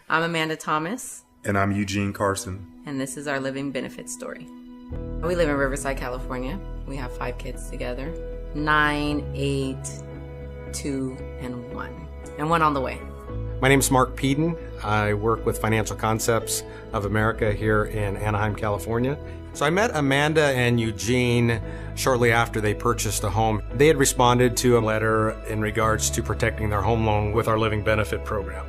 I'm Amanda Thomas. And I'm Eugene Carson. And this is our living benefits story. We live in Riverside, California. We have 5 kids together. 9, 8, 2, and 1. And 1 on the way. My name is Mark Peden. I work with Financial Concepts of America here in Anaheim, California. So I met Amanda and Eugene shortly after they purchased a home. They had responded to a letter in regards to protecting their home loan with our living benefit program.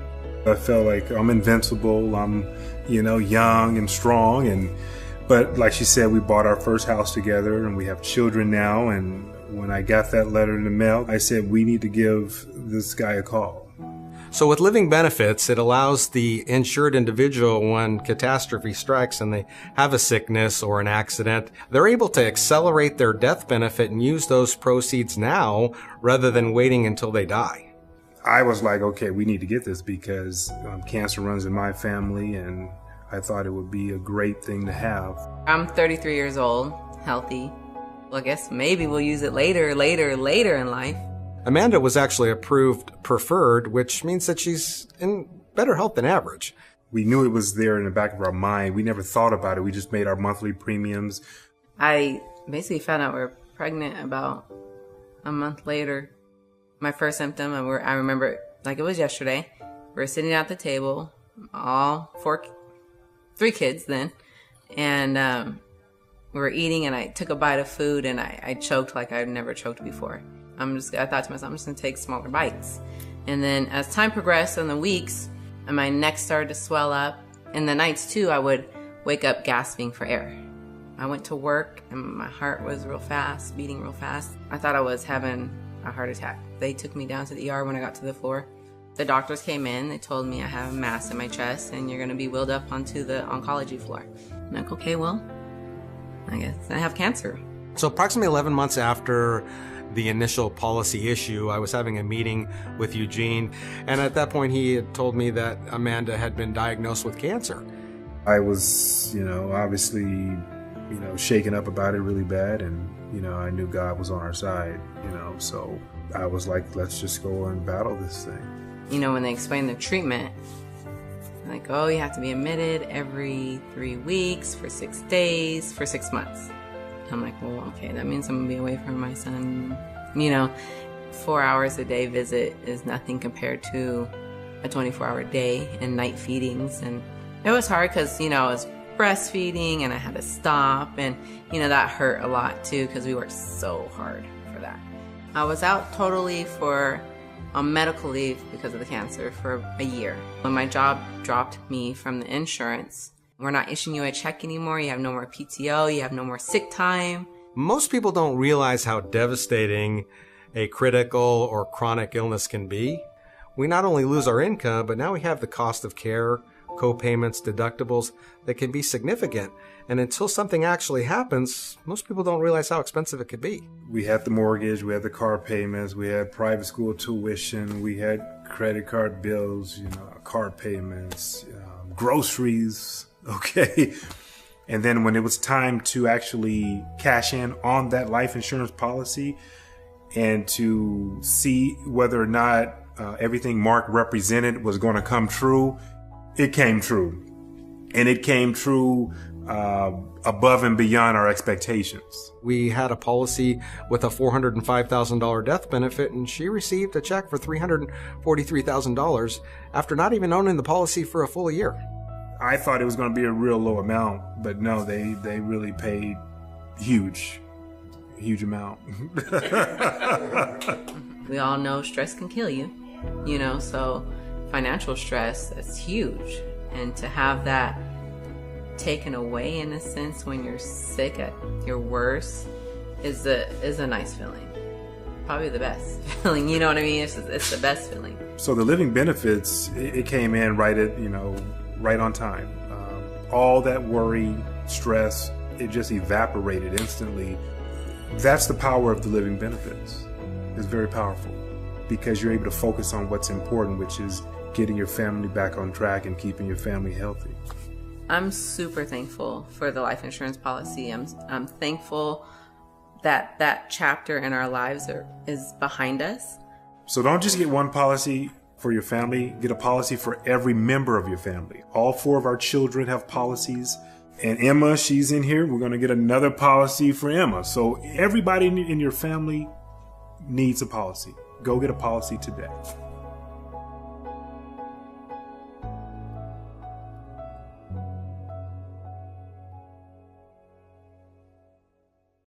I felt like I'm invincible. I'm, young and strong. But like she said, we bought our first house together and we have children now. And when I got that letter in the mail, I said, we need to give this guy a call. So with living benefits, it allows the insured individual, when catastrophe strikes and they have a sickness or an accident, they're able to accelerate their death benefit and use those proceeds now rather than waiting until they die. I was like, okay, we need to get this because cancer runs in my family, and I thought it would be a great thing to have. I'm 33 years old, healthy. Well, I guess maybe we'll use it later in life. Amanda was actually approved preferred, which means that she's in better health than average. We knew it was there in the back of our mind. We never thought about it. We just made our monthly premiums. I basically found out we were pregnant about a month later. My first symptom, I remember it like it was yesterday. We were sitting at the table, all 3 kids then, and we were eating, and I took a bite of food, and I choked like I'd never choked before. I thought to myself, I'm just going to take smaller bites. And then as time progressed in the weeks, and my neck started to swell up. In the nights too, I would wake up gasping for air. I went to work and my heart was real fast, beating real fast. I thought I was having a heart attack. They took me down to the ER when I got to the floor. The doctors came in, they told me I have a mass in my chest and you're going to be wheeled up onto the oncology floor. I'm like, okay, well, I guess I have cancer. So approximately 11 months after the initial policy issue, I was having a meeting with Eugene, and at that point he had told me that Amanda had been diagnosed with cancer. I was, obviously, shaken up about it really bad, and, I knew God was on our side, so I was like, let's just go and battle this thing. When they explained the treatment, like, oh, you have to be admitted every 3 weeks for 6 days for 6 months. I'm like, well, okay, that means I'm going to be away from my son. 4 hours a day visit is nothing compared to a 24-hour day and night feedings. And it was hard because, I was breastfeeding and I had to stop. And, that hurt a lot too because we worked so hard for that. I was out totally on medical leave because of the cancer for a year. When my job dropped me from the insurance, we're not issuing you a check anymore. You have no more PTO. You have no more sick time. Most people don't realize how devastating a critical or chronic illness can be. We not only lose our income, but now we have the cost of care, co-payments, deductibles that can be significant. And until something actually happens, most people don't realize how expensive it could be. We had the mortgage, we had the car payments, we had private school tuition, we had credit card bills, car payments, groceries. Okay. And then when it was time to actually cash in on that life insurance policy and to see whether or not everything Mark represented was going to come true, it came true. And it came true above and beyond our expectations. We had a policy with a $405,000 death benefit, and she received a check for $343,000 after not even owning the policy for a full year. I thought it was going to be a real low amount, but no, they really paid huge amount. We all know stress can kill you, so financial stress, that's huge. And to have that taken away in a sense when you're sick at your worst is a nice feeling. Probably the best feeling, you know what I mean? It's the best feeling. So the living benefits, it came in right on time. All that worry, stress, it just evaporated instantly. That's the power of the living benefits. It's very powerful because you're able to focus on what's important, which is getting your family back on track and keeping your family healthy. I'm super thankful for the life insurance policy. I'm thankful that chapter in our lives is behind us. So don't just get one policy. for your family. Get a policy for every member of your family. All 4 of our children have policies. And Emma, she's in here. We're going to get another policy for Emma. So everybody in your family needs a policy. Go get a policy today.